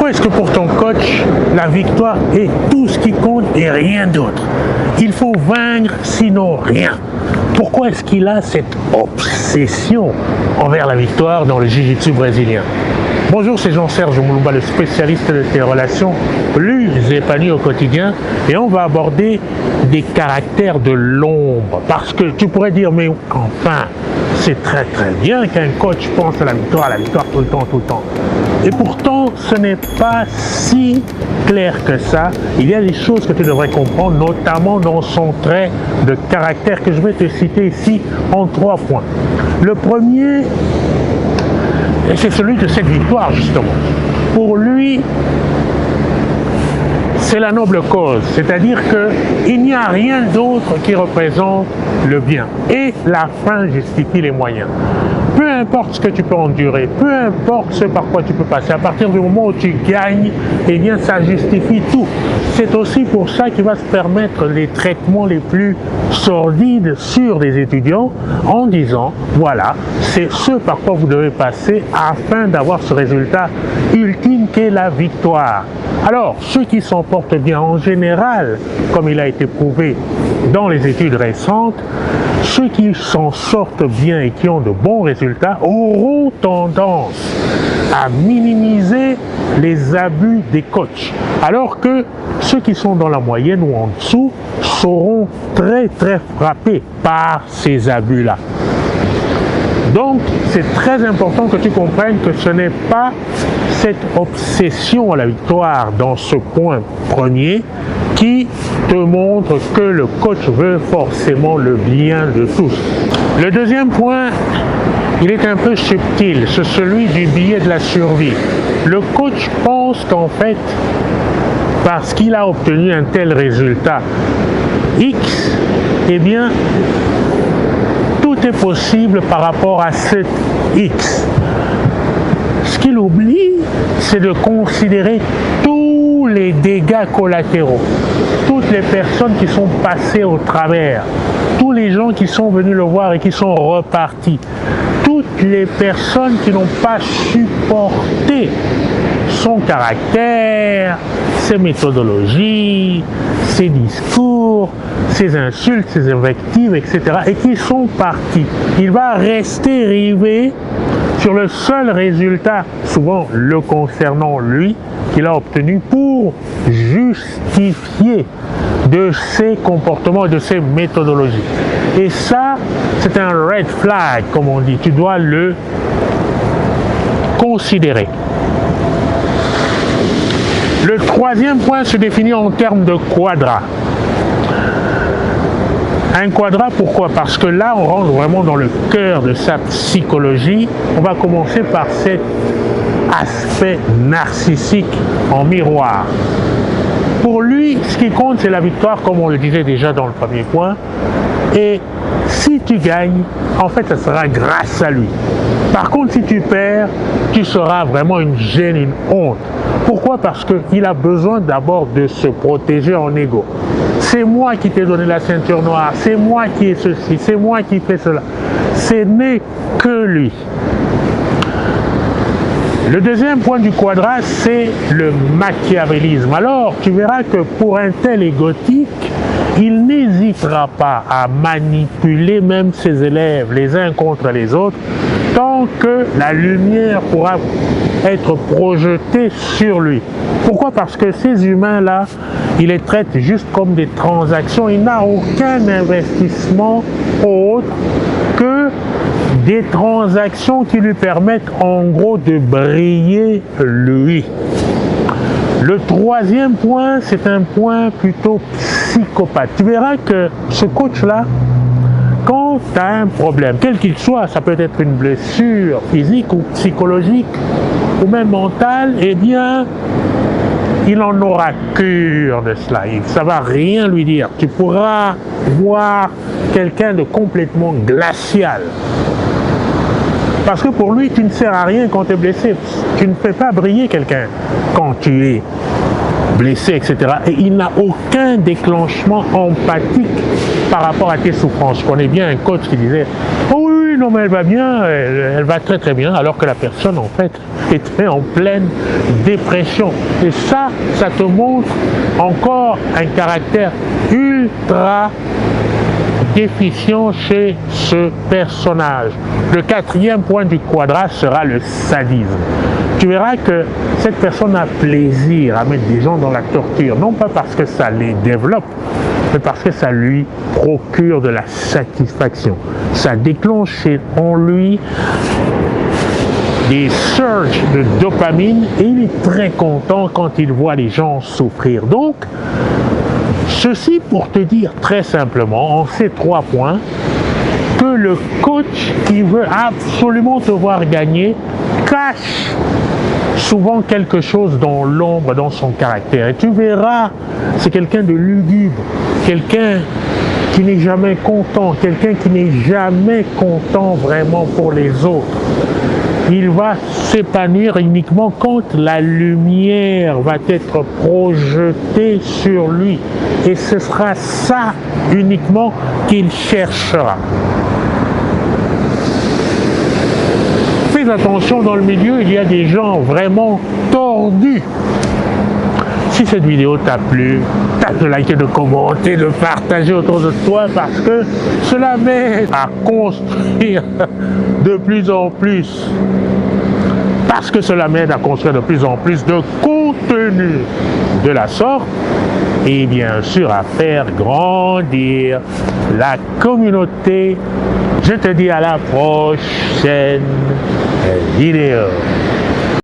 Pourquoi est-ce que pour ton coach, la victoire est tout ce qui compte et rien d'autre? Il faut vaincre, sinon rien. Pourquoi est-ce qu'il a cette obsession envers la victoire dans le jiu-jitsu brésilien? Bonjour, c'est Jean-Serge Moulouba, le spécialiste de tes relations plus épanouies au quotidien, et on va aborder des caractères de l'ombre. Parce que tu pourrais dire, mais enfin, c'est très bien qu'un coach pense à la victoire tout le temps. Et pourtant, ce n'est pas si clair que ça. Il y a des choses que tu devrais comprendre, notamment dans son trait de caractère que je vais te citer ici en 3 points. Le premier, c'est celui de cette victoire, justement. Pour lui, c'est la noble cause, c'est-à-dire qu'il n'y a rien d'autre qui représente le bien. Et la fin justifie les moyens. Peu importe ce que tu peux endurer, peu importe ce par quoi tu peux passer, à partir du moment où tu gagnes, eh bien ça justifie tout. C'est aussi pour ça qu'il va se permettre les traitements les plus sordides sur des étudiants en disant, voilà, c'est ce par quoi vous devez passer afin d'avoir ce résultat ultime qu'est la victoire. Alors, ceux qui s'en portent bien en général, comme il a été prouvé dans les études récentes, ceux qui s'en sortent bien et qui ont de bons résultats auront tendance à minimiser les abus des coachs, alors que ceux qui sont dans la moyenne ou en dessous seront très frappés par ces abus-là. Donc, c'est très important que tu comprennes que ce n'est pas cette obsession à la victoire dans ce point premier qui te montre que le coach veut forcément le bien de tous. Le deuxième point, il est un peu subtil, c'est celui du billet de la survie. Le coach pense qu'en fait, parce qu'il a obtenu un tel résultat X, eh bien, tout est possible par rapport à cet X. Ce qu'il oublie, c'est de considérer tous les dégâts collatéraux, toutes les personnes qui sont passées au travers, tous les gens qui sont venus le voir et qui sont repartis, toutes les personnes qui n'ont pas supporté son caractère, ses méthodologies, ses discours, ses insultes, ses invectives, etc. et qui sont partis. Il va rester rivé sur le seul résultat, souvent le concernant lui, qu'il a obtenu pour justifier de ses comportements et de ses méthodologies. Et ça, c'est un red flag, comme on dit. Tu dois le considérer. Le troisième point se définit en termes de quadra. Un quadra, pourquoi? Parce que là, on rentre vraiment dans le cœur de sa psychologie. On va commencer par cet aspect narcissique en miroir. Pour lui, ce qui compte, c'est la victoire, comme on le disait déjà dans le premier point. Et si tu gagnes, en fait, ça sera grâce à lui. Par contre, si tu perds, tu seras vraiment une gêne, une honte. Pourquoi? Parce qu'il a besoin d'abord de se protéger en égo. C'est moi qui t'ai donné la ceinture noire, c'est moi qui ai ceci, c'est moi qui fais cela. Ce n'est que lui. Le deuxième point du quadra, c'est le machiavélisme. Alors, tu verras que pour un tel égotique, il n'hésitera pas à manipuler même ses élèves les uns contre les autres tant que la lumière pourra être projetée sur lui. Pourquoi? Parce que ces humains-là, il les traite juste comme des transactions. Il n'a aucun investissement autre que des transactions qui lui permettent en gros de briller lui. Le troisième point, c'est un point plutôt psychopathe. Tu verras que ce coach-là, quand tu as un problème, quel qu'il soit, ça peut être une blessure physique ou psychologique ou même mentale, eh bien, il en aura cure de cela. Ça ne va rien lui dire. Tu pourras voir quelqu'un de complètement glacial. Parce que pour lui, tu ne sers à rien quand tu es blessé. Tu ne fais pas briller quelqu'un quand tu es blessé, etc. Et il n'a aucun déclenchement empathique par rapport à tes souffrances. Je connais bien un coach qui disait « Oh oui, non mais elle va bien, elle va très très bien, alors que la personne en fait était en pleine dépression. Et ça te montre encore un caractère ultra déficient chez ce personnage. Le quatrième point du quadrat sera le sadisme. Tu verras que cette personne a plaisir à mettre des gens dans la torture, non pas parce que ça les développe, mais parce que ça lui procure de la satisfaction. Ça déclenche en lui des surges de dopamine et il est très content quand il voit les gens souffrir. Donc, ceci pour te dire très simplement, en ces 3 points, que le coach qui veut absolument te voir gagner cache souvent quelque chose dans l'ombre, dans son caractère. Et tu verras, c'est quelqu'un de lugubre, quelqu'un qui n'est jamais content, quelqu'un qui n'est jamais content vraiment pour les autres. Il va s'épanouir uniquement quand la lumière va être projetée sur lui. Et ce sera ça uniquement qu'il cherchera. Fais attention, dans le milieu, il y a des gens vraiment tordus. Si cette vidéo t'a plu, tâche de liker, de commenter, de partager autour de toi parce que cela m'aide à construire de plus en plus. Parce que cela m'aide à construire de plus en plus de contenu de la sorte et bien sûr à faire grandir la communauté. Je te dis à la prochaine vidéo.